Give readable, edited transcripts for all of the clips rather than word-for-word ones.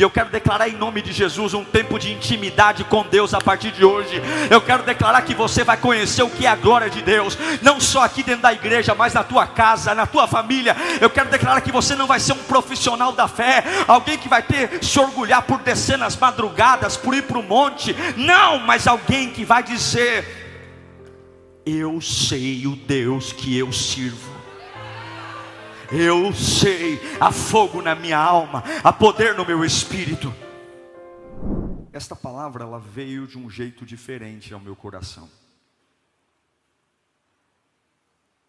eu quero declarar em nome de Jesus um tempo de intimidade com Deus a partir de hoje. Eu quero declarar que você vai conhecer o que é a glória de Deus, não só aqui dentro da igreja, mas na tua casa, na tua família. Eu quero declarar que você não vai ser um profissional da fé, alguém que vai se orgulhar por descer nas madrugadas, por ir para o monte. Não, mas alguém que vai dizer: eu sei o Deus que eu sirvo. Eu sei, há fogo na minha alma, há poder no meu espírito. Esta palavra, ela veio de um jeito diferente ao meu coração.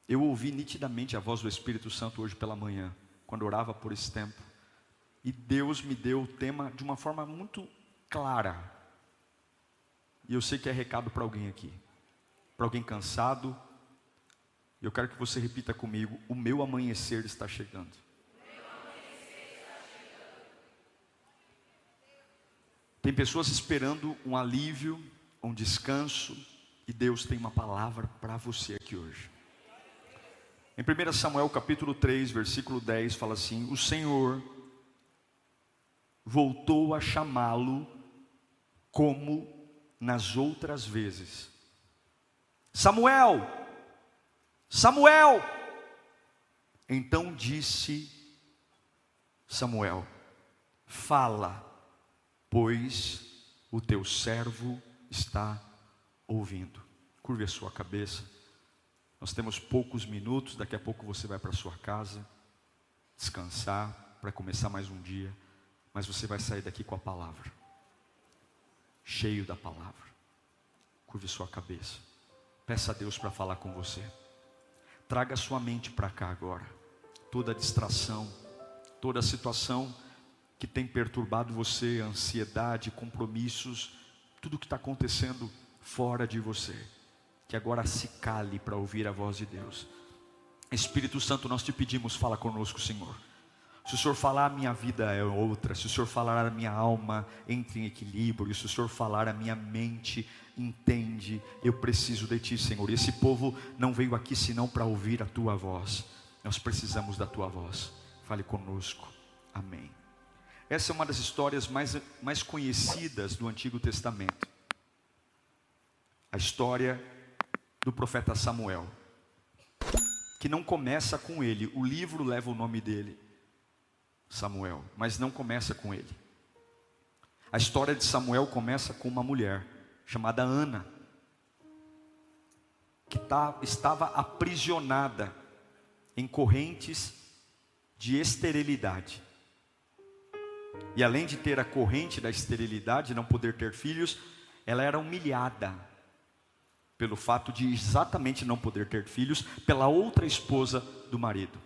Eu ouvi nitidamente a voz do Espírito Santo hoje pela manhã, quando orava por esse tempo. E Deus me deu o tema de uma forma muito clara. E eu sei que é recado para alguém aqui, para alguém cansado. Eu quero que você repita comigo: o meu amanhecer está chegando. Tem pessoas esperando um alívio, um descanso, e Deus tem uma palavra para você aqui hoje. Em 1 Samuel capítulo 3, versículo 10, fala assim: o Senhor voltou a chamá-lo como nas outras vezes. Samuel, Samuel. Então disse Samuel: fala, pois o teu servo está ouvindo. Curve a sua cabeça. Nós temos poucos minutos, daqui a pouco você vai para a sua casa, descansar, para começar mais um dia. Mas você vai sair daqui com a palavra, cheio da palavra. Curve sua cabeça. Peça a Deus para falar com você. Traga sua mente para cá agora. Toda distração, toda situação que tem perturbado você, ansiedade, compromissos, tudo que está acontecendo fora de você, que agora se cale para ouvir a voz de Deus. Espírito Santo, nós te pedimos, fala conosco, Senhor. Se o Senhor falar, a minha vida é outra. Se o Senhor falar, a minha alma entra em equilíbrio. Se o Senhor falar, a minha mente entende. Eu preciso de Ti, Senhor. E esse povo não veio aqui senão para ouvir a Tua voz. Nós precisamos da Tua voz. Fale conosco. Amém. Essa é uma das histórias mais conhecidas do Antigo Testamento. A história do profeta Samuel, que não começa com ele. O livro leva o nome dele, Samuel, mas não começa com ele. A história de Samuel começa com uma mulher chamada Ana, que estava aprisionada em correntes de esterilidade. E além de ter a corrente da esterilidade, não poder ter filhos, ela era humilhada pelo fato de exatamente não poder ter filhos, pela outra esposa do marido.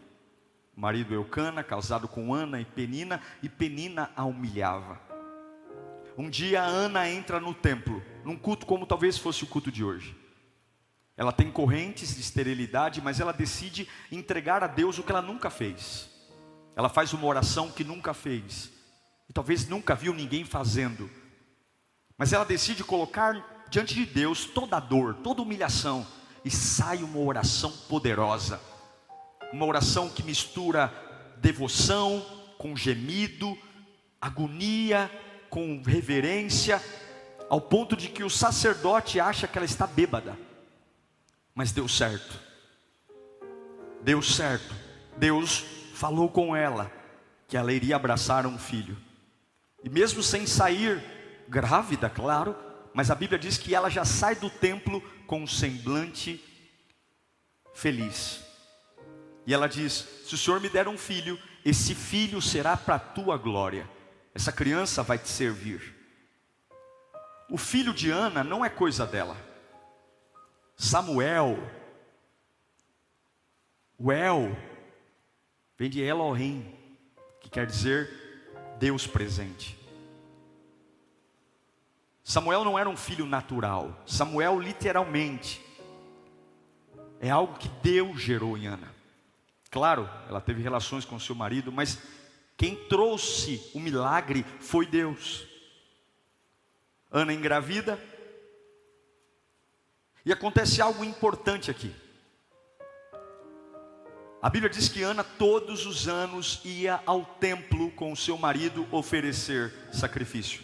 O marido Eucana, casado com Ana e Penina a humilhava. Um dia Ana entra no templo, num culto como talvez fosse o culto de hoje. Ela tem correntes de esterilidade, mas ela decide entregar a Deus o que ela nunca fez. Ela faz uma oração que nunca fez, e talvez nunca viu ninguém fazendo. Mas ela decide colocar diante de Deus toda a dor, toda a humilhação, e sai uma oração poderosa. Uma oração que mistura devoção com gemido, agonia com reverência, ao ponto de que o sacerdote acha que ela está bêbada. Mas deu certo. Deu certo. Deus falou com ela que ela iria abraçar um filho. E mesmo sem sair grávida, claro, mas a Bíblia diz que ela já sai do templo com um semblante feliz. E ela diz: se o Senhor me der um filho, esse filho será para a tua glória. Essa criança vai te servir. O filho de Ana não é coisa dela. Samuel, o El, vem de Elohim, que quer dizer Deus presente. Samuel não era um filho natural. Samuel literalmente é algo que Deus gerou em Ana. Claro, ela teve relações com seu marido, mas quem trouxe o milagre foi Deus. Ana engravida, e acontece algo importante aqui. A Bíblia diz que Ana todos os anos ia ao templo com o seu marido oferecer sacrifício.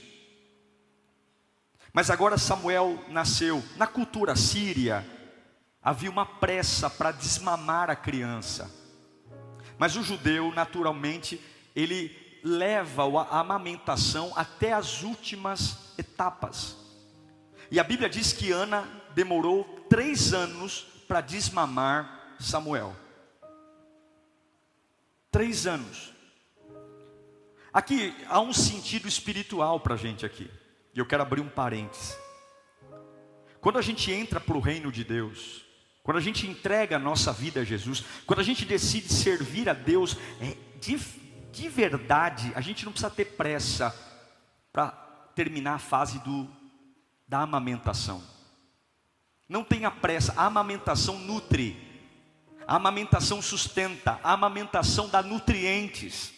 Mas agora Samuel nasceu. Na cultura síria, havia uma pressa para desmamar a criança. Mas o judeu, naturalmente, ele leva a amamentação até as últimas etapas. E a Bíblia diz que Ana demorou 3 anos para desmamar Samuel. 3 anos. Aqui há um sentido espiritual para a gente aqui. E eu quero abrir um parênteses. Quando a gente entra para o reino de Deus, quando a gente entrega a nossa vida a Jesus, quando a gente decide servir a Deus, de verdade, a gente não precisa ter pressa para terminar a fase da amamentação. Não tenha pressa, a amamentação nutre. A amamentação sustenta, a amamentação dá nutrientes.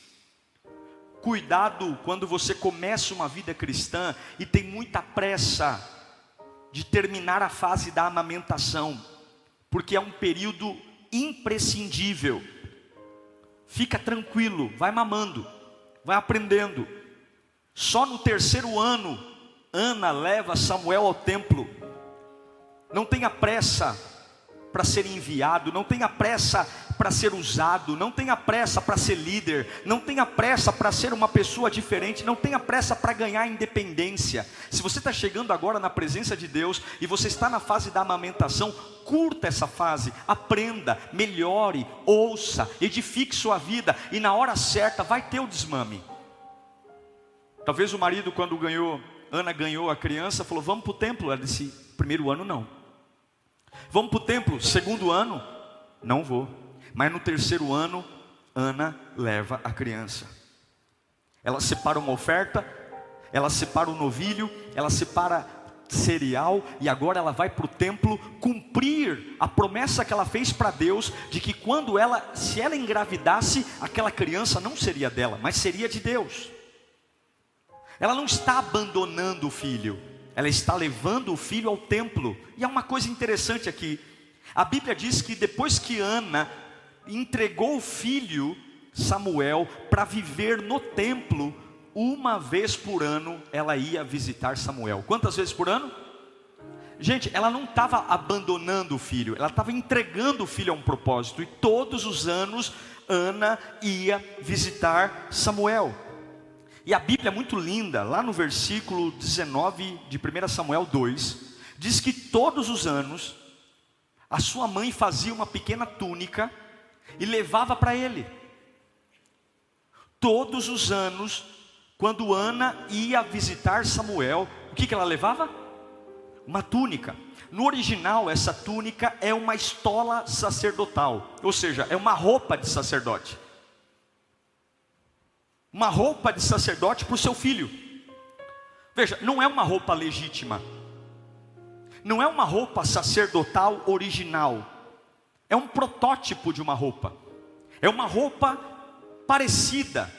Cuidado quando você começa uma vida cristã e tem muita pressa de terminar a fase da amamentação, porque é um período imprescindível. Fica tranquilo, vai mamando, vai aprendendo. Só no 3º ano, Ana leva Samuel ao templo. Não tenha pressa para ser enviado, não tenha pressa para ser usado, não tenha pressa para ser líder, não tenha pressa para ser uma pessoa diferente, não tenha pressa para ganhar independência. Se você está chegando agora na presença de Deus e você está na fase da amamentação, curta essa fase, aprenda, melhore, ouça, edifique sua vida e na hora certa vai ter o desmame. Talvez o marido, quando Ana ganhou a criança, falou: vamos para o templo. Ela disse: 1º ano não. Vamos para o templo, 2º ano? Não vou. Mas no 3º ano, Ana leva a criança. Ela separa uma oferta, ela separa o novilho, ela separa cereal, e agora ela vai para o templo cumprir a promessa que ela fez para Deus, de que se ela engravidasse, aquela criança não seria dela, mas seria de Deus. Ela não está abandonando o filho, ela está levando o filho ao templo. E há uma coisa interessante aqui. A Bíblia diz que depois que Ana entregou o filho Samuel para viver no templo, 1 vez por ano ela ia visitar Samuel. Quantas vezes por ano? Gente, ela não estava abandonando o filho, ela estava entregando o filho a um propósito. E todos os anos Ana ia visitar Samuel. E a Bíblia é muito linda, lá no versículo 19 de 1 Samuel 2, diz que todos os anos, a sua mãe fazia uma pequena túnica e levava para ele. Todos os anos, quando Ana ia visitar Samuel, o que ela levava? Uma túnica. No original, essa túnica é uma estola sacerdotal, ou seja, é uma roupa de sacerdote. Uma roupa de sacerdote para o seu filho. Veja, não é uma roupa legítima, não é uma roupa sacerdotal original, é um protótipo de uma roupa, é uma roupa parecida,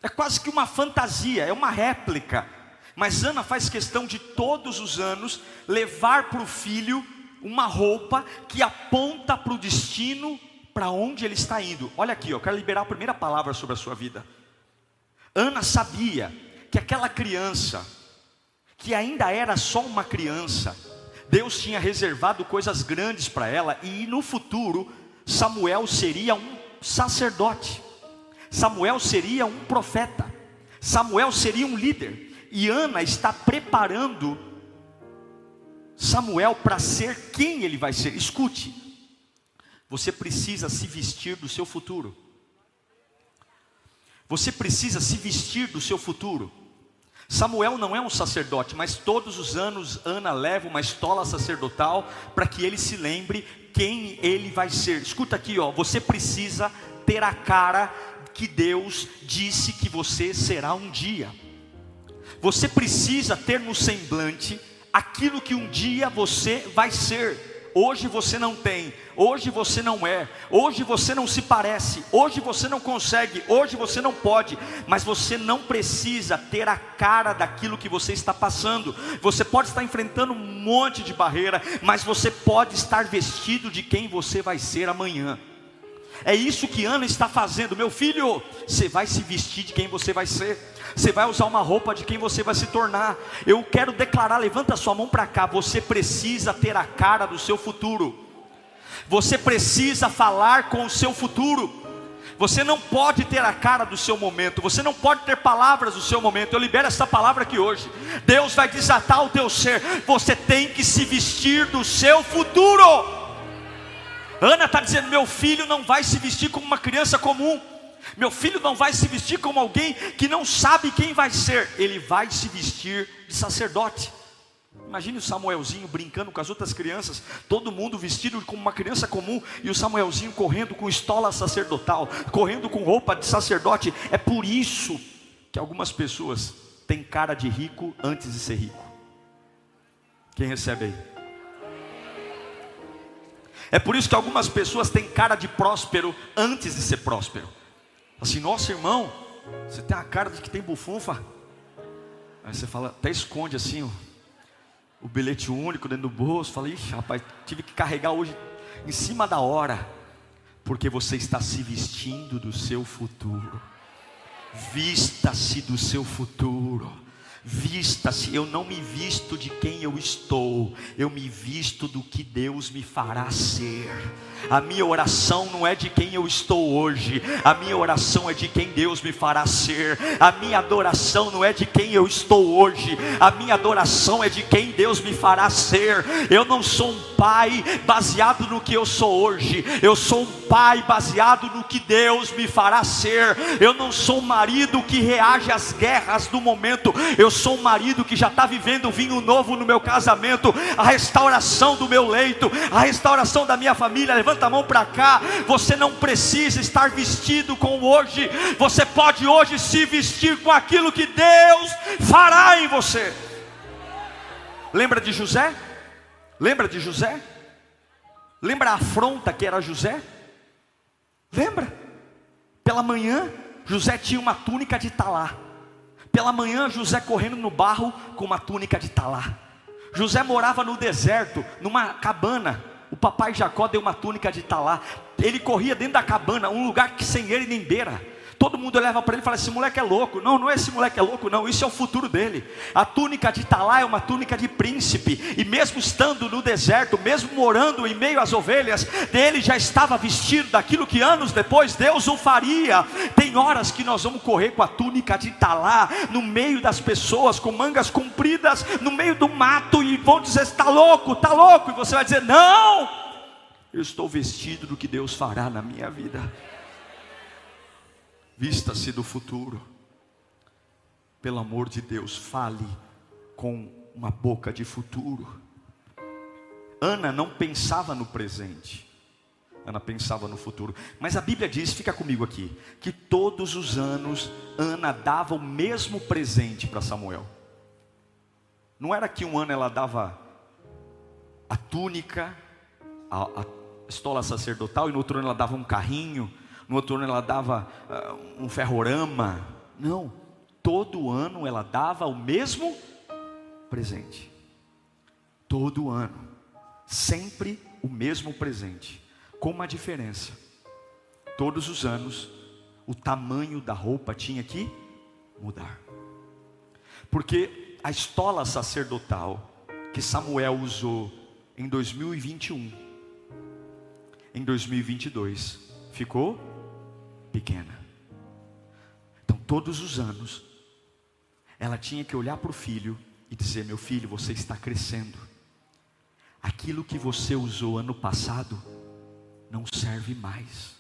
é quase que uma fantasia, é uma réplica. Mas Ana faz questão de todos os anos levar para o filho uma roupa que aponta para o destino, para onde ele está indo. Olha aqui, eu quero liberar a primeira palavra sobre a sua vida. Ana sabia que aquela criança, que ainda era só uma criança, Deus tinha reservado coisas grandes para ela, e no futuro Samuel seria um sacerdote, Samuel seria um profeta, Samuel seria um líder, e Ana está preparando Samuel para ser quem ele vai ser. Escute, você precisa se vestir do seu futuro. Você precisa se vestir do seu futuro. Samuel não é um sacerdote, mas todos os anos Ana leva uma estola sacerdotal para que ele se lembre quem ele vai ser. Escuta aqui, você precisa ter a cara que Deus disse que você será um dia. Você precisa ter no semblante aquilo que um dia você vai ser. Hoje você não tem, hoje você não é, hoje você não se parece, hoje você não consegue, hoje você não pode, mas você não precisa ter a cara daquilo que você está passando. Você pode estar enfrentando um monte de barreira, mas você pode estar vestido de quem você vai ser amanhã. É isso que Ana está fazendo. Meu filho, você vai se vestir de quem você vai ser. Você vai usar uma roupa de quem você vai se tornar. Eu quero declarar, levanta sua mão para cá. Você precisa ter a cara do seu futuro. Você precisa falar com o seu futuro. Você não pode ter a cara do seu momento. Você não pode ter palavras do seu momento. Eu libero essa palavra aqui hoje. Deus vai desatar o teu ser. Você tem que se vestir do seu futuro. Ana está dizendo, meu filho não vai se vestir como uma criança comum. Meu filho não vai se vestir como alguém que não sabe quem vai ser. Ele vai se vestir de sacerdote. Imagine o Samuelzinho brincando com as outras crianças, todo mundo vestido como uma criança comum, e o Samuelzinho correndo com estola sacerdotal, correndo com roupa de sacerdote. É por isso que algumas pessoas têm cara de rico antes de ser rico. Quem recebe aí? É por isso que algumas pessoas têm cara de próspero antes de ser próspero. Assim, nossa irmão, você tem a cara de que tem bufunfa. Aí você fala, até esconde assim o bilhete único dentro do bolso. Fala, ixi rapaz, tive que carregar hoje em cima da hora. Porque você está se vestindo do seu futuro. Vista-se do seu futuro. Vista-se. Eu não me visto de quem eu estou, eu me visto do que Deus me fará ser. A minha oração não é de quem eu estou hoje, a minha oração é de quem Deus me fará ser. A minha adoração não é de quem eu estou hoje, a minha adoração é de quem Deus me fará ser. Eu não sou um pai baseado no que eu sou hoje, eu sou um pai baseado no que Deus me fará ser. Eu não sou um marido que reage às guerras do momento, eu sou um marido que já está vivendo vinho novo no meu casamento, a restauração do meu leito, a restauração da minha família. Levanta a mão para cá. Você não precisa estar vestido com hoje, você pode hoje se vestir com aquilo que Deus fará em você. Lembra de José? Lembra de José? Lembra a afronta que era José? Lembra? Pela manhã José tinha uma túnica de talá. Pela manhã José correndo no barro com uma túnica de talá. José morava no deserto, numa cabana. O papai Jacó deu uma túnica de talá. Ele corria dentro da cabana, um lugar que sem ele nem beira. Todo mundo olhava para ele e falava, esse moleque é louco. Não, não é esse moleque é louco não, isso é o futuro dele. A túnica de talá é uma túnica de príncipe. E mesmo estando no deserto, mesmo morando em meio às ovelhas, ele já estava vestido daquilo que anos depois Deus o faria. Tem horas que nós vamos correr com a túnica de talá, no meio das pessoas, com mangas compridas, no meio do mato, e vão dizer, está louco, está louco. E você vai dizer, não, eu estou vestido do que Deus fará na minha vida. Vista-se do futuro. Pelo amor de Deus, fale com uma boca de futuro. Ana não pensava no presente, Ana pensava no futuro. Mas a Bíblia diz, fica comigo aqui, que todos os anos Ana dava o mesmo presente para Samuel. Não era que um ano ela dava a túnica, a estola sacerdotal, e no outro ano ela dava um carrinho, no outro ano ela dava um ferrorama. Não, todo ano ela dava o mesmo presente. Todo ano, sempre o mesmo presente, com uma diferença. Todos os anos, o tamanho da roupa tinha que mudar. Porque a estola sacerdotal que Samuel usou em 2021, em 2022, ficou pequena. Então todos os anos ela tinha que olhar para o filho e dizer, meu filho, você está crescendo. Aquilo que você usou ano passado não serve mais.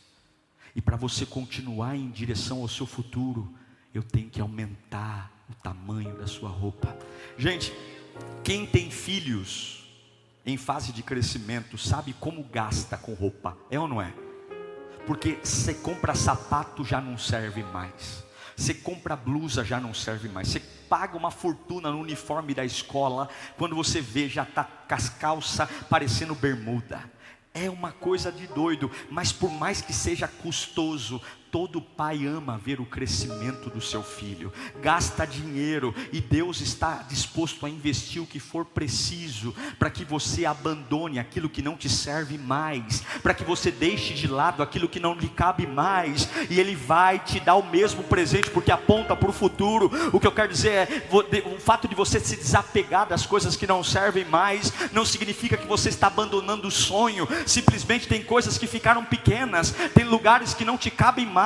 E para você continuar em direção ao seu futuro, eu tenho que aumentar o tamanho da sua roupa. Gente, quem tem filhos em fase de crescimento sabe como gasta com roupa, é ou não é? Porque você compra sapato, já não serve mais. Você compra blusa, já não serve mais. Você paga uma fortuna no uniforme da escola, quando você vê, já está com as calças parecendo bermuda. É uma coisa de doido. Mas por mais que seja custoso, todo pai ama ver o crescimento do seu filho, gasta dinheiro, e Deus está disposto a investir o que for preciso, para que você abandone aquilo que não te serve mais, para que você deixe de lado aquilo que não lhe cabe mais, e Ele vai te dar o mesmo presente, porque aponta para o futuro. O que eu quero dizer é, o fato de você se desapegar das coisas que não servem mais, não significa que você está abandonando o sonho. Simplesmente tem coisas que ficaram pequenas, tem lugares que não te cabem mais.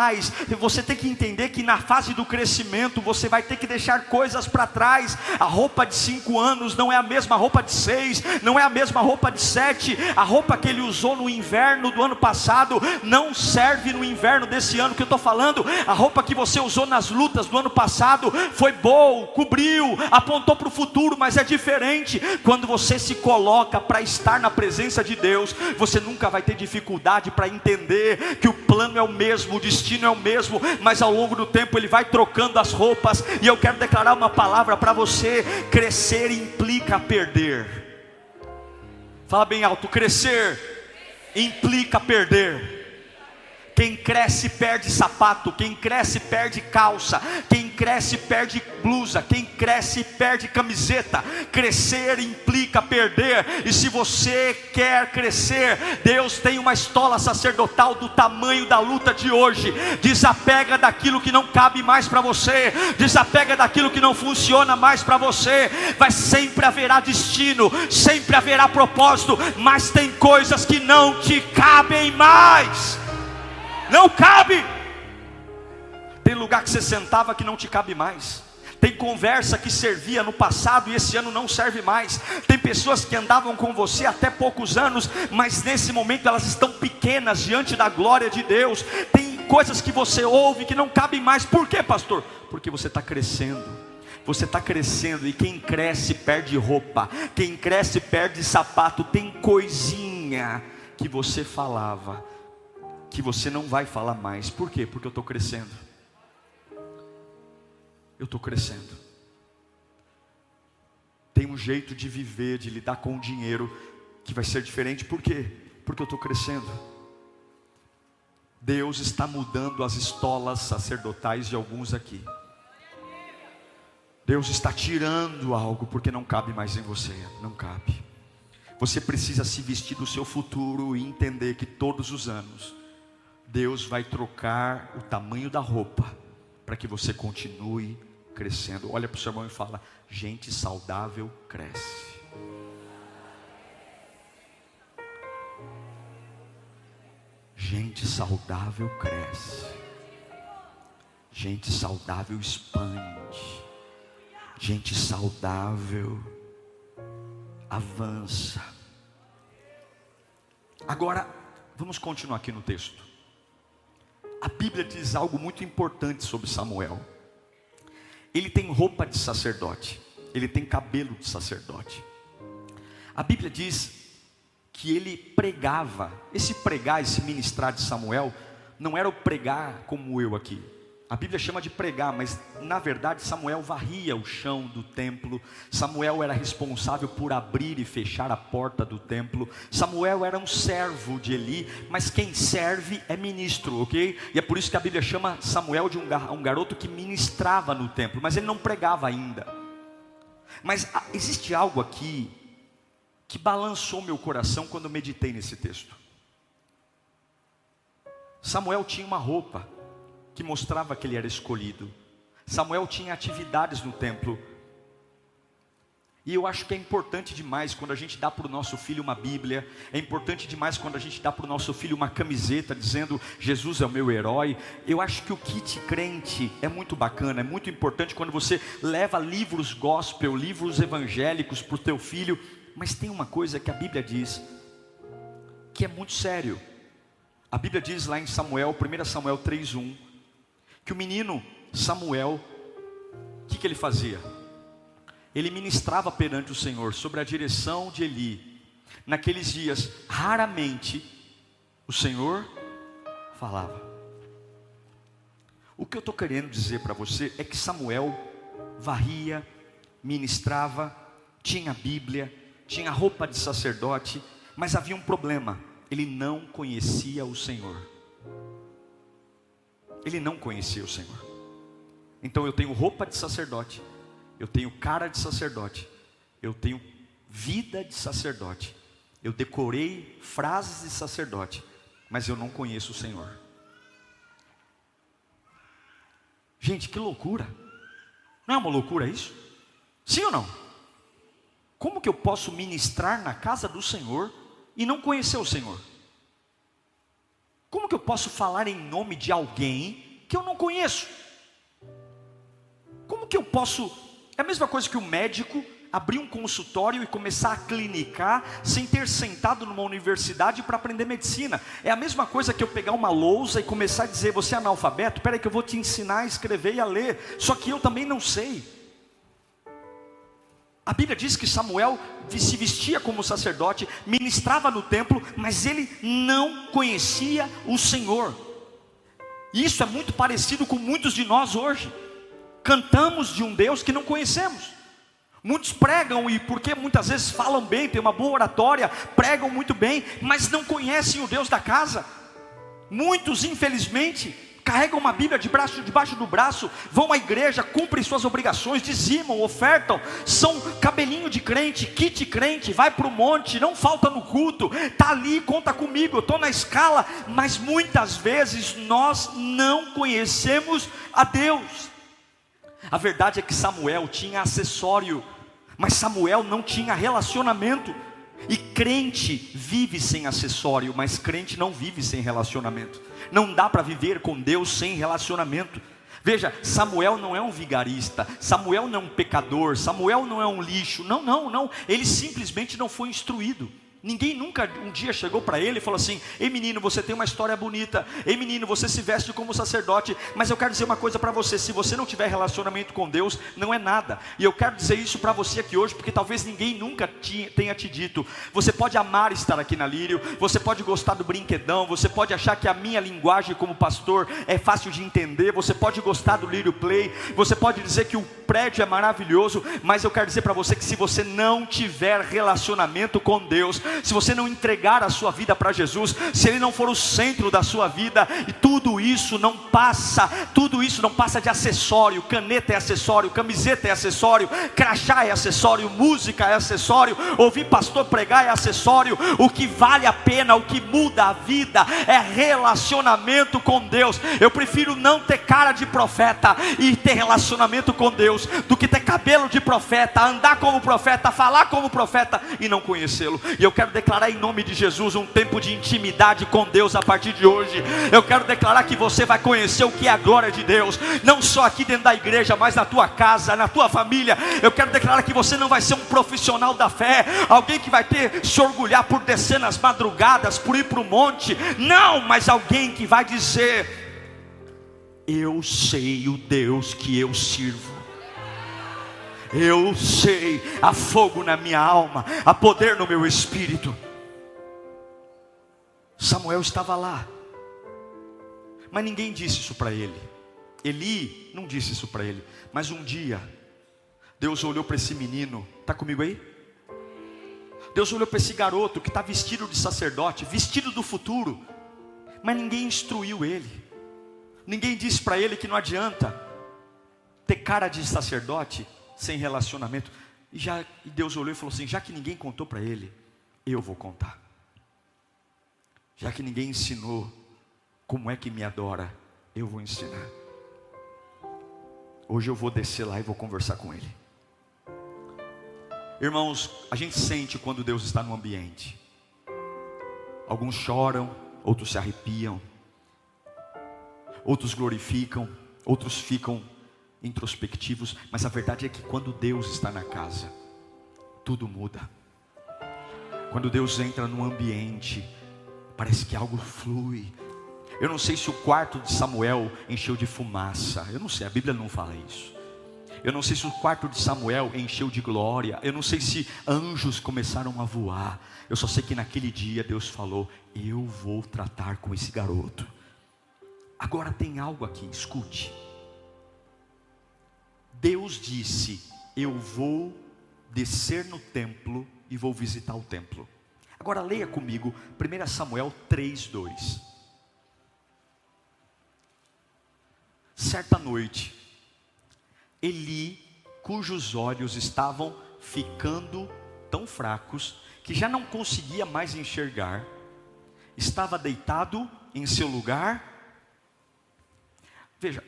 Você tem que entender que na fase do crescimento você vai ter que deixar coisas para trás. A roupa de 5 anos não é a mesma roupa de 6, não é a mesma roupa de 7. A roupa que ele usou no inverno do ano passado não serve no inverno desse ano que eu estou falando. A roupa que você usou nas lutas do ano passado foi boa, cobriu, apontou para o futuro, mas é diferente. Quando você se coloca para estar na presença de Deus, você nunca vai ter dificuldade para entender que o plano é o mesmo, o destino é o mesmo, mas ao longo do tempo Ele vai trocando as roupas. E eu quero declarar uma palavra para você: crescer implica perder. Fala bem alto: crescer implica perder. Quem cresce perde sapato, quem cresce perde calça, quem cresce perde blusa, quem cresce perde camiseta. Crescer implica perder. E se você quer crescer, Deus tem uma estola sacerdotal do tamanho da luta de hoje. Desapega daquilo que não cabe mais para você, desapega daquilo que não funciona mais para você. Vai sempre haverá destino, sempre haverá propósito, mas tem coisas que não te cabem mais. Não cabe. Tem lugar que você sentava que não te cabe mais. Tem conversa que servia no passado e esse ano não serve mais. Tem pessoas que andavam com você até poucos anos, mas nesse momento elas estão pequenas diante da glória de Deus. Tem coisas que você ouve que não cabem mais. Por quê, pastor? Porque você está crescendo. Você está crescendo, e quem cresce perde roupa, quem cresce perde sapato. Tem coisinha que você falava que você não vai falar mais. Por quê? Porque eu estou crescendo. Eu estou crescendo. Tem um jeito de viver, de lidar com o dinheiro que vai ser diferente. Por quê? Porque eu estou crescendo. Deus está mudando as estolas sacerdotais de alguns aqui. Deus está tirando algo porque não cabe mais em você. Não cabe. Você precisa se vestir do seu futuro e entender que todos os anos Deus vai trocar o tamanho da roupa para que você continue crescendo. Olha para o seu irmão e fala: gente saudável cresce. Gente saudável cresce. Gente saudável expande. Gente saudável avança. Agora, vamos continuar aqui no texto. A Bíblia diz algo muito importante sobre Samuel. Ele tem roupa de sacerdote, ele tem cabelo de sacerdote. A Bíblia diz que ele pregava. Esse pregar, esse ministrar de Samuel, não era o pregar como eu aqui. A Bíblia chama de pregar, mas na verdade Samuel varria o chão do templo. Samuel era responsável por abrir e fechar a porta do templo. Samuel era um servo de Eli, mas quem serve é ministro, ok? E é por isso que a Bíblia chama Samuel de um garoto que ministrava no templo, mas ele não pregava ainda. Mas existe algo aqui que balançou meu coração quando eu meditei nesse texto. Samuel tinha uma roupa que mostrava que ele era escolhido. Samuel tinha atividades no templo. E eu acho que é importante demais quando a gente dá para o nosso filho uma Bíblia. É importante demais quando a gente dá para o nosso filho uma camiseta dizendo: Jesus é o meu herói. Eu acho que o kit crente é muito bacana. É muito importante quando você leva livros gospel, livros evangélicos para o teu filho. Mas tem uma coisa que a Bíblia diz que é muito sério. A Bíblia diz lá em Samuel, 1 Samuel 3:1, que o menino Samuel, o que ele fazia? Ele ministrava perante o Senhor, sobre a direção de Eli. Naqueles dias, raramente, o Senhor falava. O que eu estou querendo dizer para você é que Samuel varria, ministrava, tinha Bíblia, tinha roupa de sacerdote, mas havia um problema: ele não conhecia o Senhor. ele não conhecia o Senhor. Então eu tenho roupa de sacerdote, eu tenho cara de sacerdote, eu tenho vida de sacerdote, eu decorei frases de sacerdote, mas eu não conheço o Senhor. Gente, que loucura! Não é uma loucura isso? Sim ou não? Como que eu posso ministrar na casa do Senhor e não conhecer o Senhor? Como que eu posso falar em nome de alguém que eu não conheço? Como que eu posso... É a mesma coisa que o médico abrir um consultório e começar a clinicar sem ter sentado numa universidade para aprender medicina. É a mesma coisa que eu pegar uma lousa e começar a dizer: você é analfabeto? Espera aí que eu vou te ensinar a escrever e a ler. Só que eu também não sei. A Bíblia diz que Samuel se vestia como sacerdote, ministrava no templo, mas ele não conhecia o Senhor. E isso é muito parecido com muitos de nós hoje. Cantamos de um Deus que não conhecemos. Muitos pregam, e porque muitas vezes falam bem, tem uma boa oratória, pregam muito bem, mas não conhecem o Deus da casa. Muitos, infelizmente, carregam uma Bíblia debaixo do braço, vão à igreja, cumprem suas obrigações, dizimam, ofertam, são cabelinho de crente, kit crente, vai para o monte, não falta no culto, está ali, conta comigo, eu estou na escala, mas muitas vezes nós não conhecemos a Deus. A verdade é que Samuel tinha acessório, mas Samuel não tinha relacionamento. E crente vive sem acessório, mas crente não vive sem relacionamento. Não dá para viver com Deus sem relacionamento. Veja, Samuel não é um vigarista, Samuel não é um pecador, Samuel não é um lixo. Não, ele simplesmente não foi instruído. Ninguém nunca um dia chegou para ele e falou assim: ei menino, você tem uma história bonita, ei menino, você se veste como sacerdote, mas eu quero dizer uma coisa para você: se você não tiver relacionamento com Deus, não é nada. E eu quero dizer isso para você aqui hoje, porque talvez ninguém nunca tenha te dito. Você pode amar estar aqui na Lírio, você pode gostar do brinquedão, você pode achar que a minha linguagem como pastor é fácil de entender, você pode gostar do Lírio Play, você pode dizer que o prédio é maravilhoso, mas eu quero dizer para você que se você não tiver relacionamento com Deus, se você não entregar a sua vida para Jesus, se Ele não for o centro da sua vida, e tudo isso não passa de acessório. Caneta é acessório, camiseta é acessório, crachá é acessório, música é acessório, ouvir pastor pregar é acessório. O que vale a pena, o que muda a vida é relacionamento com Deus. Eu prefiro não ter cara de profeta e ter relacionamento com Deus, do que ter cabelo de profeta, andar como profeta, falar como profeta e não conhecê-lo. E eu quero declarar em nome de Jesus um tempo de intimidade com Deus a partir de hoje. Eu quero declarar que você vai conhecer o que é a glória de Deus, não só aqui dentro da igreja, mas na tua casa, na tua família. Eu quero declarar que você não vai ser um profissional da fé, alguém que vai se orgulhar por descer nas madrugadas, por ir para o monte. Não, mas alguém que vai dizer: eu sei o Deus que eu sirvo. Eu sei, há fogo na minha alma, há poder no meu espírito. Samuel estava lá, mas ninguém disse isso para ele. Eli não disse isso para ele. Mas um dia Deus olhou para esse menino. Está comigo aí? Deus olhou para esse garoto que está vestido de sacerdote, vestido do futuro, mas ninguém instruiu ele. Ninguém disse para ele que não adianta ter cara de sacerdote sem relacionamento. E Deus olhou e falou assim: já que ninguém contou para ele, eu vou contar. Já que ninguém ensinou como é que me adora, eu vou ensinar. Hoje eu vou descer lá e vou conversar com ele. Irmãos, a gente sente quando Deus está no ambiente. Alguns choram, outros se arrepiam, outros glorificam, outros ficam introspectivos, mas a verdade é que quando Deus está na casa, tudo muda. Quando Deus entra no ambiente, parece que algo flui. Eu não sei se o quarto de Samuel encheu de fumaça, eu não sei, a Bíblia não fala isso. Eu não sei se o quarto de Samuel encheu de glória, eu não sei se anjos começaram a voar. Eu só sei que naquele dia Deus falou: eu vou tratar com esse garoto. Agora tem algo aqui, escute. Deus disse: eu vou descer no templo e vou visitar o templo. Agora leia comigo 1 Samuel 3:2. Certa noite, Eli, cujos olhos estavam ficando tão fracos que já não conseguia mais enxergar, estava deitado em seu lugar. Veja,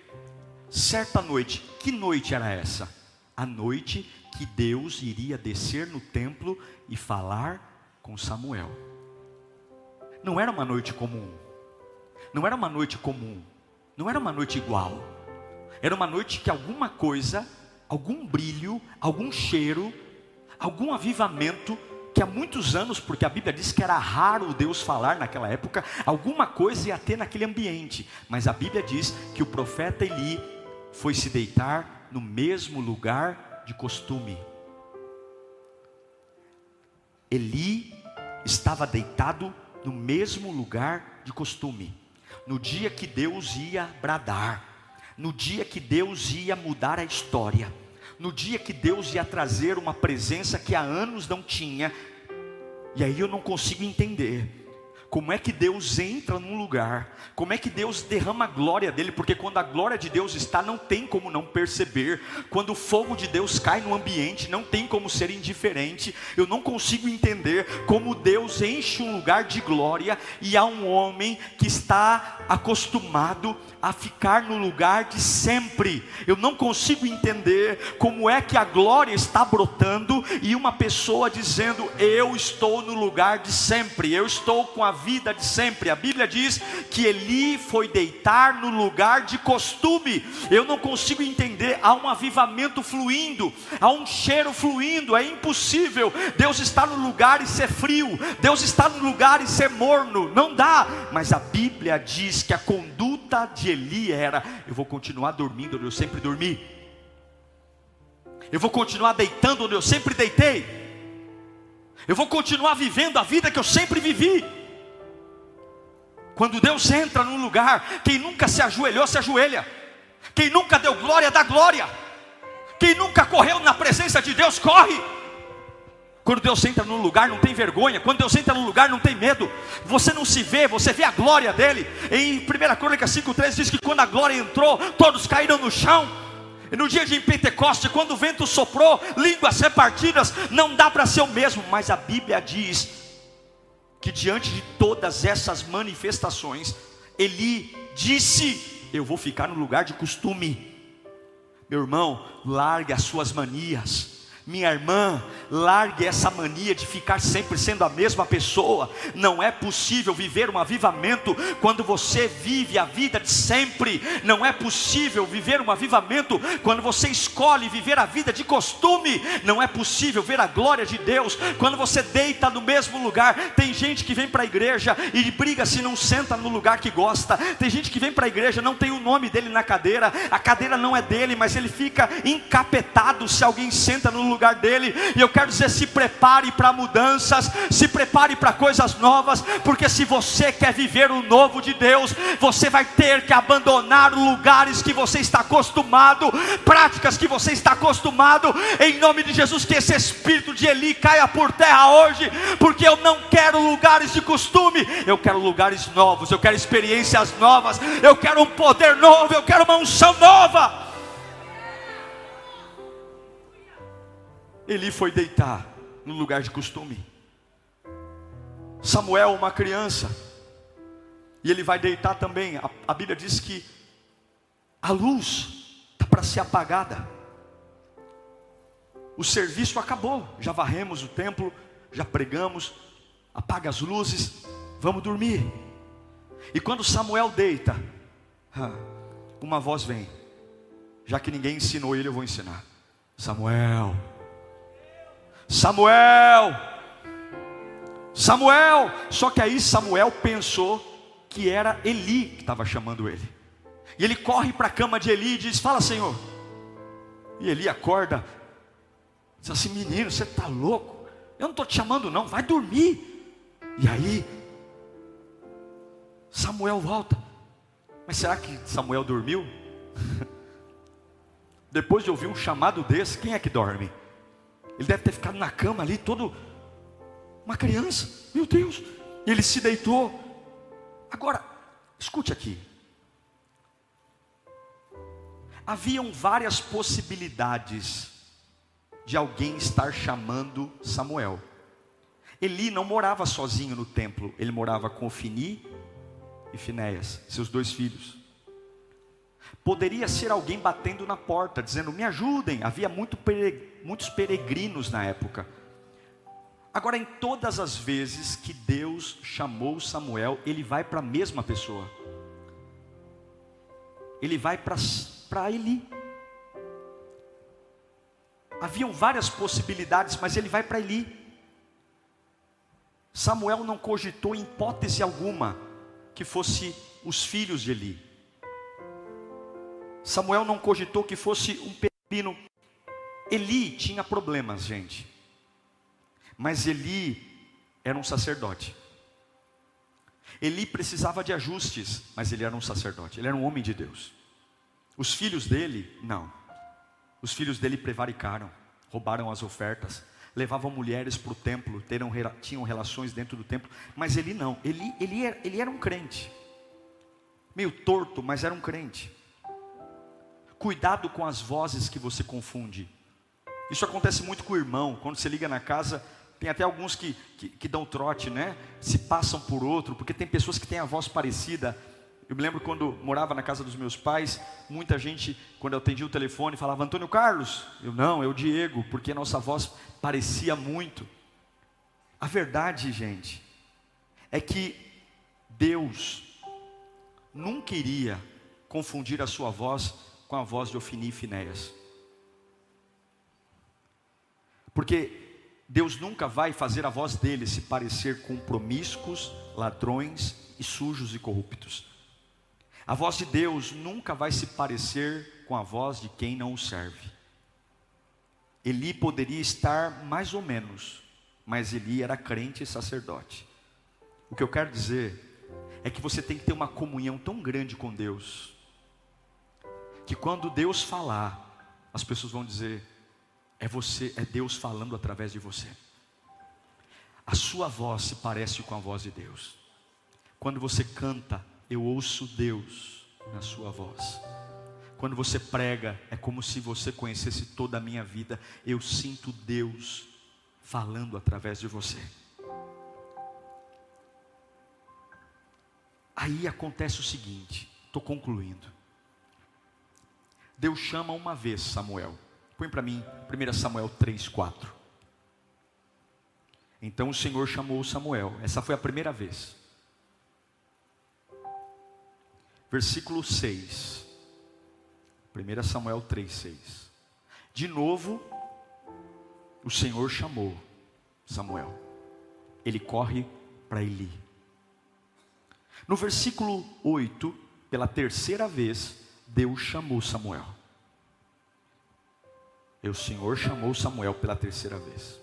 certa noite, que noite era essa? A noite que Deus iria descer no templo e falar com Samuel. Não era uma noite comum, não era uma noite comum, não era uma noite igual. Era uma noite que alguma coisa, algum brilho, algum cheiro, algum avivamento, que há muitos anos, porque a Bíblia diz que era raro Deus falar naquela época, alguma coisa ia ter naquele ambiente. Mas a Bíblia diz que o profeta Eli foi se deitar no mesmo lugar de costume. Eli estava deitado no mesmo lugar de costume, no dia que Deus ia bradar, no dia que Deus ia mudar a história, no dia que Deus ia trazer uma presença que há anos não tinha. E aí eu não consigo entender como é que Deus entra num lugar, como é que Deus derrama a glória dele, porque quando a glória de Deus está, não tem como não perceber. Quando o fogo de Deus cai no ambiente, não tem como ser indiferente. Eu não consigo entender como Deus enche um lugar de glória e há um homem que está acostumado a ficar no lugar de sempre. Eu não consigo entender como é que a glória está brotando e uma pessoa dizendo: eu estou no lugar de sempre, eu estou com a vida de sempre. A Bíblia diz que Eli foi deitar no lugar de costume. Eu não consigo entender. Há um avivamento fluindo, há um cheiro fluindo. É impossível Deus estar no lugar e ser frio, Deus está no lugar e ser morno, não dá. Mas a Bíblia diz que a conduta de Eli era: eu vou continuar dormindo onde eu sempre dormi, eu vou continuar deitando onde eu sempre deitei, eu vou continuar vivendo a vida que eu sempre vivi. Quando Deus entra num lugar, quem nunca se ajoelhou, se ajoelha. Quem nunca deu glória, dá glória. Quem nunca correu na presença de Deus, corre. Quando Deus entra num lugar, não tem vergonha. Quando Deus entra num lugar, não tem medo. Você não se vê, você vê a glória dele. Em 1 Crônicas 5:3 diz que quando a glória entrou, todos caíram no chão. E no dia de Pentecoste, quando o vento soprou, línguas repartidas, não dá para ser o mesmo. Mas a Bíblia diz que diante de todas essas manifestações, Eli disse: eu vou ficar no lugar de costume. Meu irmão, largue as suas manias. Minha irmã, largue essa mania de ficar sempre sendo a mesma pessoa. Não é possível viver um avivamento quando você vive a vida de sempre. Não é possível viver um avivamento quando você escolhe viver a vida de costume. Não é possível ver a glória de Deus quando você deita no mesmo lugar. Tem gente que vem para a igreja e briga se não senta no lugar que gosta. Tem gente que vem para a igreja, não tem o nome dele na cadeira, a cadeira não é dele, mas ele fica encapetado se alguém senta no lugar dele. E eu quero dizer: se prepare para mudanças, se prepare para coisas novas, porque se você quer viver o novo de Deus, você vai ter que abandonar lugares que você está acostumado, práticas que você está acostumado. Em nome de Jesus, que esse espírito de Eli caia por terra hoje, porque eu não quero lugares de costume, eu quero lugares novos, eu quero experiências novas, eu quero um poder novo, eu quero uma unção nova. Eli foi deitar no lugar de costume. Samuel, uma criança, e ele vai deitar também. A Bíblia diz que a luz está para ser apagada. O serviço acabou, já varremos o templo, já pregamos, apaga as luzes, vamos dormir. E quando Samuel deita, uma voz vem. Já que ninguém ensinou ele, eu vou ensinar. Samuel, Samuel, Samuel. Só que aí Samuel pensou que era Eli que estava chamando ele. E ele corre para a cama de Eli e diz: fala, Senhor. E Eli acorda, diz assim: menino, você está louco? Eu não estou te chamando não, vai dormir. E aí Samuel volta. Mas será que Samuel dormiu? Depois de ouvir um chamado desse, quem é que dorme? Ele deve ter ficado na cama ali, todo uma criança, meu Deus. E ele se deitou. Agora, escute aqui. Haviam várias possibilidades de alguém estar chamando Samuel. Eli não morava sozinho no templo, ele morava com Ofni e Finéias, seus 2 filhos. Poderia ser alguém batendo na porta, dizendo: me ajudem. Havia muitos peregrinos na época. Agora, em todas as vezes que Deus chamou Samuel, ele vai para a mesma pessoa. Ele vai para Eli. Haviam várias possibilidades, mas ele vai para Eli. Samuel não cogitou em hipótese alguma que fosse os filhos de Eli. Samuel não cogitou que fosse um peregrino. Eli tinha problemas, gente. Mas Eli era um sacerdote. Eli precisava de ajustes, mas ele era um sacerdote. Ele era um homem de Deus. Os filhos dele, não. Os filhos dele prevaricaram, roubaram as ofertas, levavam mulheres para o templo, tinham relações dentro do templo. Mas Eli não. Ele era um crente. Meio torto, mas era um crente. Cuidado com as vozes que você confunde. Isso acontece muito com o irmão. Quando você liga na casa, tem até alguns que dão trote, né? Se passam por outro, porque tem pessoas que têm a voz parecida. Eu me lembro quando morava na casa dos meus pais, muita gente, quando eu atendia o telefone, falava: Antônio Carlos. Eu: não, é o Diego, porque a nossa voz parecia muito. A verdade, gente, é que Deus nunca iria confundir a sua voz com a voz de Ofni e Finéias. Porque Deus nunca vai fazer a voz dele se parecer com promíscuos, ladrões e sujos e corruptos. A voz de Deus nunca vai se parecer com a voz de quem não o serve. Eli poderia estar mais ou menos, mas Eli era crente e sacerdote. O que eu quero dizer é que você tem que ter uma comunhão tão grande com Deus, que quando Deus falar, as pessoas vão dizer: é Deus falando através de você. A sua voz se parece com a voz de Deus. Quando você canta, eu ouço Deus na sua voz. Quando você prega, é como se você conhecesse toda a minha vida. Eu sinto Deus falando através de você. Aí acontece o seguinte, estou concluindo. Deus chama uma vez Samuel. Põe para mim 1 Samuel 3:4. Então o Senhor chamou Samuel. Essa foi a primeira vez. Versículo 6. 1 Samuel 3:6. De novo, o Senhor chamou Samuel. Ele corre para Eli. No versículo 8, pela terceira vez, Deus chamou Samuel. E o Senhor chamou Samuel pela terceira vez.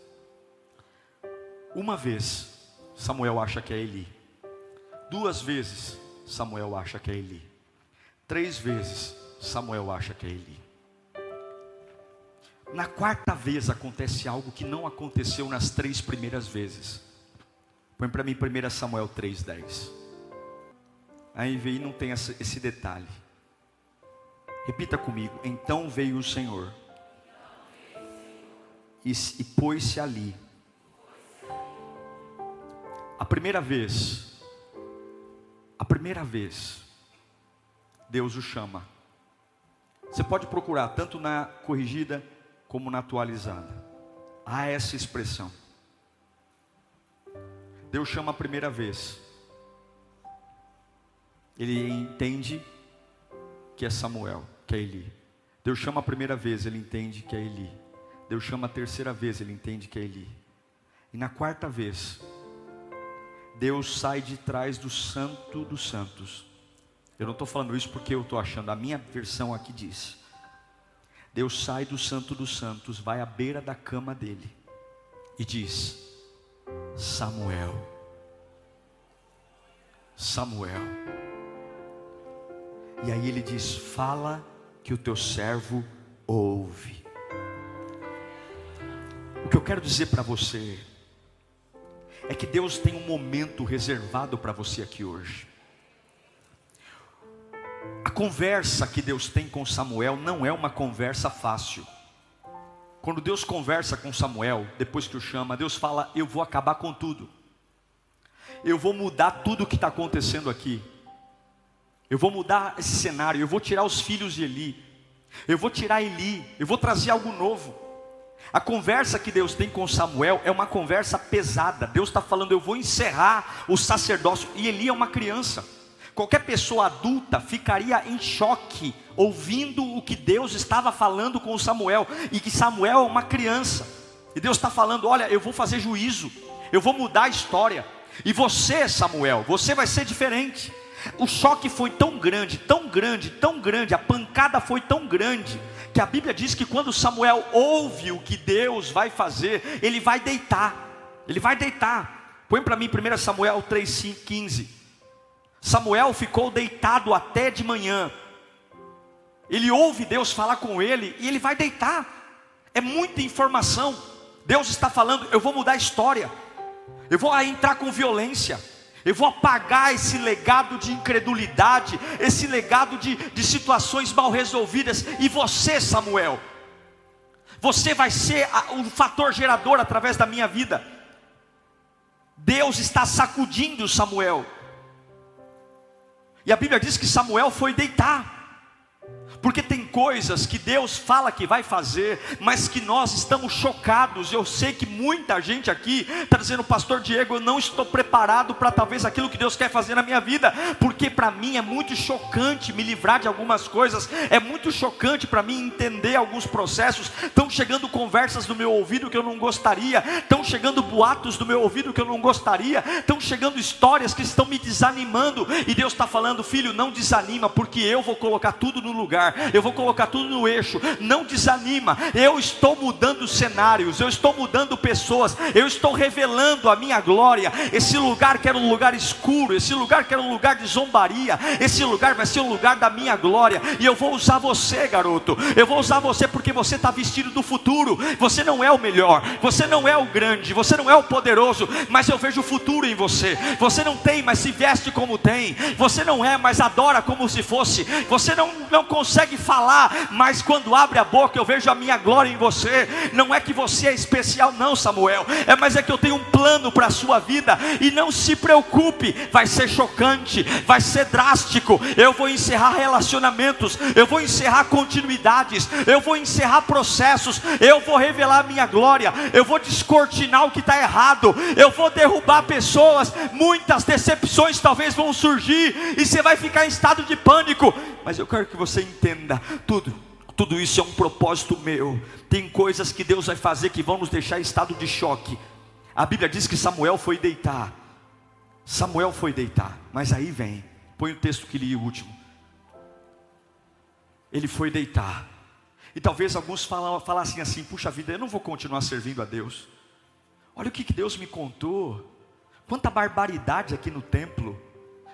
Uma vez, Samuel acha que é Eli. 2 vezes, Samuel acha que é Eli. 3 vezes, Samuel acha que é Eli. Na 4ª vez acontece algo que não aconteceu nas 3 primeiras vezes. Põe para mim 1 Samuel 3:10. A NVI não tem esse detalhe. Repita comigo. Então veio o Senhor e pôs-se ali. A primeira vez, Deus o chama. Você pode procurar tanto na corrigida como na atualizada. Há essa expressão. Deus chama a primeira vez. Ele entende que é Samuel, que é Eli. Deus chama a primeira vez, ele entende que é Eli. Deus chama a terceira vez, ele entende que é Eli. E na 4ª vez, Deus sai de trás do Santo dos Santos. Eu não estou falando isso porque eu estou achando, a minha versão aqui diz. Deus sai do Santo dos Santos, vai à beira da cama dele e diz: Samuel, Samuel. E aí ele diz: fala que o teu servo ouve. O que eu quero dizer para você é que Deus tem um momento reservado para você aqui hoje. A conversa que Deus tem com Samuel não é uma conversa fácil. Quando Deus conversa com Samuel, depois que o chama, Deus fala: eu vou acabar com tudo. Eu vou mudar tudo o que está acontecendo aqui. Eu vou mudar esse cenário, eu vou tirar os filhos de Eli. Eu vou tirar Eli, eu vou trazer algo novo. A conversa que Deus tem com Samuel é uma conversa pesada. Deus está falando: eu vou encerrar o sacerdócio. E Eli é uma criança. Qualquer pessoa adulta ficaria em choque ouvindo o que Deus estava falando com Samuel, e que Samuel é uma criança. E Deus está falando: olha, eu vou fazer juízo, eu vou mudar a história. E você, Samuel, você vai ser diferente. O choque foi tão grande, tão grande, tão grande, a pancada foi tão grande, que a Bíblia diz que quando Samuel ouve o que Deus vai fazer, ele vai deitar. Ele vai deitar. Põe para mim 1 Samuel 3:15. Samuel ficou deitado até de manhã. Ele ouve Deus falar com ele e ele vai deitar. É muita informação. Deus está falando: eu vou mudar a história. Eu vou entrar com violência. Eu vou apagar esse legado de incredulidade, esse legado de situações mal resolvidas. E você, Samuel, você vai ser o fator gerador através da minha vida. Deus está sacudindo Samuel. E a Bíblia diz que Samuel foi deitar. Porque tem coisas que Deus fala que vai fazer, mas que nós estamos chocados. Eu sei que muita gente aqui está dizendo: pastor Diego, eu não estou preparado para talvez aquilo que Deus quer fazer na minha vida, porque para mim é muito chocante me livrar de algumas coisas, é muito chocante para mim entender alguns processos. Estão chegando conversas no meu ouvido que eu não gostaria, estão chegando boatos no meu ouvido que eu não gostaria, estão chegando histórias que estão me desanimando. E Deus está falando: filho, não desanima, porque eu vou colocar tudo no lugar, eu vou colocar tudo no eixo. Não desanima, eu estou mudando cenários, eu estou mudando pessoas, eu estou revelando a minha glória. Esse lugar que era um lugar escuro, esse lugar que era um lugar de zombaria, esse lugar vai ser o lugar da minha glória. E eu vou usar você, garoto, eu vou usar você, porque você está vestido do futuro. Você não é o melhor, você não é o grande, você não é o poderoso, mas eu vejo o futuro em você. Você não tem, mas se veste como tem. Você não é, mas adora como se fosse. Você não consegue falar, mas quando abre a boca eu vejo a minha glória em você. Não é que você é especial não, Samuel, mas é que eu tenho um plano para a sua vida. E não se preocupe, vai ser chocante, vai ser drástico. Eu vou encerrar relacionamentos, eu vou encerrar continuidades, eu vou encerrar processos, eu vou revelar a minha glória, eu vou descortinar o que está errado, eu vou derrubar pessoas. Muitas decepções talvez vão surgir e você vai ficar em estado de pânico, mas eu quero que você entenda: tudo isso é um propósito meu. Tem coisas que Deus vai fazer que vão nos deixar em estado de choque. A Bíblia diz que Samuel foi deitar. Samuel foi deitar, mas aí vem, põe o texto que li o último. Ele foi deitar. E talvez alguns falassem assim: puxa vida, eu não vou continuar servindo a Deus. Olha o que Deus me contou. Quanta barbaridade aqui no templo,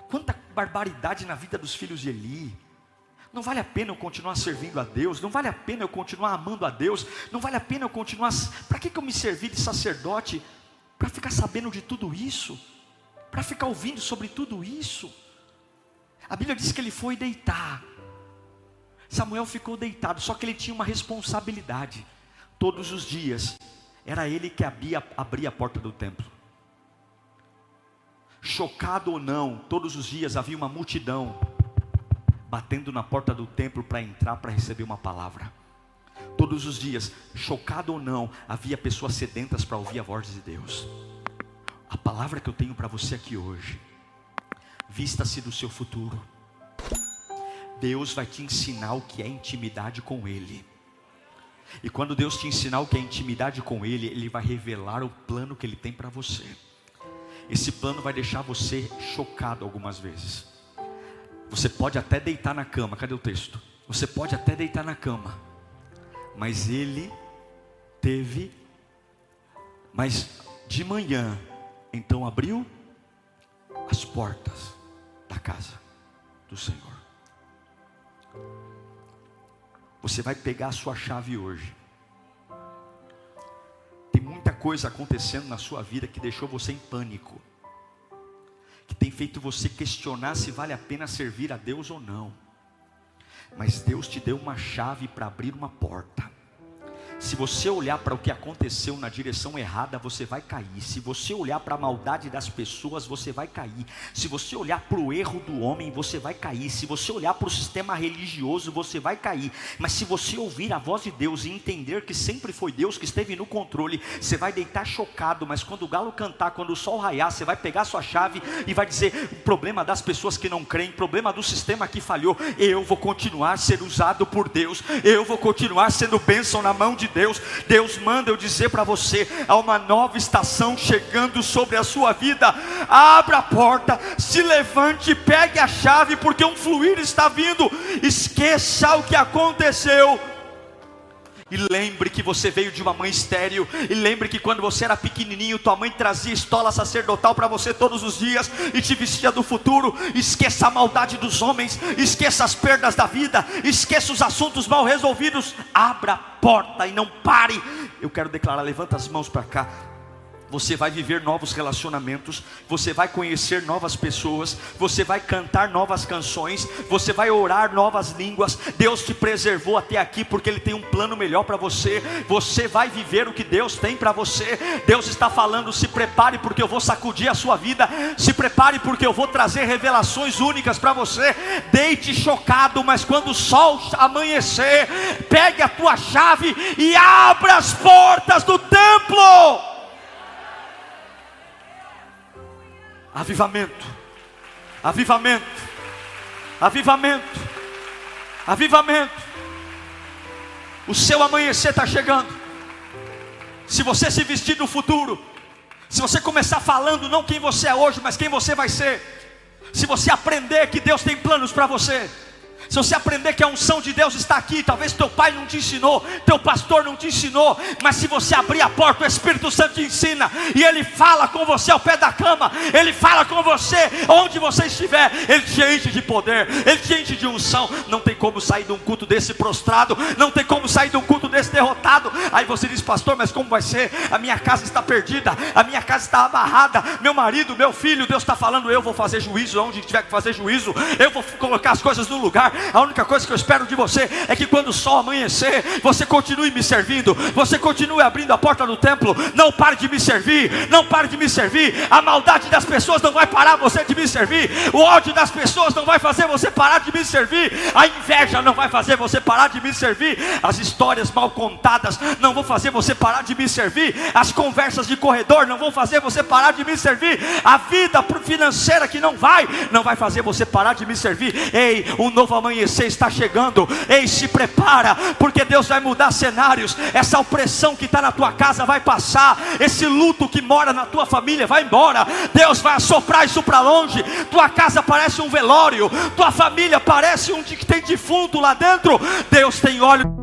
quanta barbaridade na vida dos filhos de Eli. Não vale a pena eu continuar servindo a Deus, não vale a pena eu continuar amando a Deus, não vale a pena eu continuar. Para que eu me servi de sacerdote? Para ficar sabendo de tudo isso? Para ficar ouvindo sobre tudo isso? A Bíblia diz que ele foi deitar. Samuel ficou deitado, só que ele tinha uma responsabilidade. Todos os dias era ele que abria a porta do templo. Chocado ou não, todos os dias havia uma multidão batendo na porta do templo para entrar, para receber uma palavra. Todos os dias, chocado ou não, havia pessoas sedentas para ouvir a voz de Deus. A palavra que eu tenho para você aqui hoje: vista-se do seu futuro. Deus vai te ensinar o que é intimidade com Ele. E quando Deus te ensinar o que é intimidade com Ele, Ele vai revelar o plano que Ele tem para você. Esse plano vai deixar você chocado algumas vezes. Você pode até deitar na cama, cadê o texto? Você pode até deitar na cama, mas mas de manhã, então abriu as portas da casa do Senhor. Você vai pegar a sua chave hoje. Tem muita coisa acontecendo na sua vida que deixou você em pânico, que tem feito você questionar se vale a pena servir a Deus ou não. mas Deus te deu uma chave para abrir uma porta. Se você olhar para o que aconteceu na direção errada, você vai cair. Se você olhar para a maldade das pessoas, você vai cair. Se você olhar para o erro do homem, você vai cair. Se você olhar para o sistema religioso, você vai cair. Mas se você ouvir a voz de Deus e entender que sempre foi Deus que esteve no controle, você vai deitar chocado. Mas quando o galo cantar, quando o sol raiar, você vai pegar a sua chave e vai dizer: o problema das pessoas que não creem, problema do sistema que falhou, eu vou continuar a ser usado por Deus, eu vou continuar sendo bênção na mão de Deus. Deus manda eu dizer para você: há uma nova estação chegando sobre a sua vida. Abra a porta, se levante, pegue a chave, porque um fluir está vindo. Esqueça o que aconteceu e lembre que você veio de uma mãe estéril. E lembre que quando você era pequenininho, tua mãe trazia estola sacerdotal para você todos os dias e te vestia do futuro. Esqueça a maldade dos homens, esqueça as perdas da vida, esqueça os assuntos mal resolvidos. Abra a porta e não pare. Eu quero declarar, levanta as mãos para cá. Você vai viver novos relacionamentos, você vai conhecer novas pessoas, você vai cantar novas canções, você vai orar novas línguas. Deus te preservou até aqui porque Ele tem um plano melhor para você. Você vai viver o que Deus tem para você. Deus está falando: se prepare porque eu vou sacudir a sua vida, se prepare porque eu vou trazer revelações únicas para você. Deite chocado, mas quando o sol amanhecer, pegue a tua chave e abra as portas do templo. Avivamento, avivamento, avivamento, avivamento. O seu amanhecer está chegando. Se você se vestir do futuro, se você começar falando não quem você é hoje, mas quem você vai ser, se você aprender que Deus tem planos para você, se você aprender que a unção de Deus está aqui, talvez teu pai não te ensinou, teu pastor não te ensinou, mas se você abrir a porta, o Espírito Santo te ensina, e Ele fala com você ao pé da cama, Ele fala com você onde você estiver, Ele te enche de poder, Ele te enche de unção. Não tem como sair de um culto desse prostrado, não tem como sair de um culto desse derrotado. Aí você diz: pastor, mas como vai ser? A minha casa está perdida, a minha casa está amarrada, meu marido, meu filho. Deus está falando: eu vou fazer juízo onde tiver que fazer juízo, eu vou colocar as coisas no lugar. A única coisa que eu espero de você é que quando o sol amanhecer, você continue me servindo, você continue abrindo a porta do templo. Não pare de me servir, não pare de me servir. A maldade das pessoas não vai parar você de me servir, o ódio das pessoas não vai fazer você parar de me servir, a inveja não vai fazer você parar de me servir, as histórias mal contadas não vão fazer você parar de me servir, as conversas de corredor não vão fazer você parar de me servir, a vida financeira que não vai fazer você parar de me servir. Ei, um novo amanhecer está chegando. Ei, se prepara, porque Deus vai mudar cenários. Essa opressão que está na tua casa vai passar, esse luto que mora na tua família vai embora. Deus vai assoprar isso para longe. Tua casa parece um velório, tua família parece um que tem defunto lá dentro. Deus tem óleo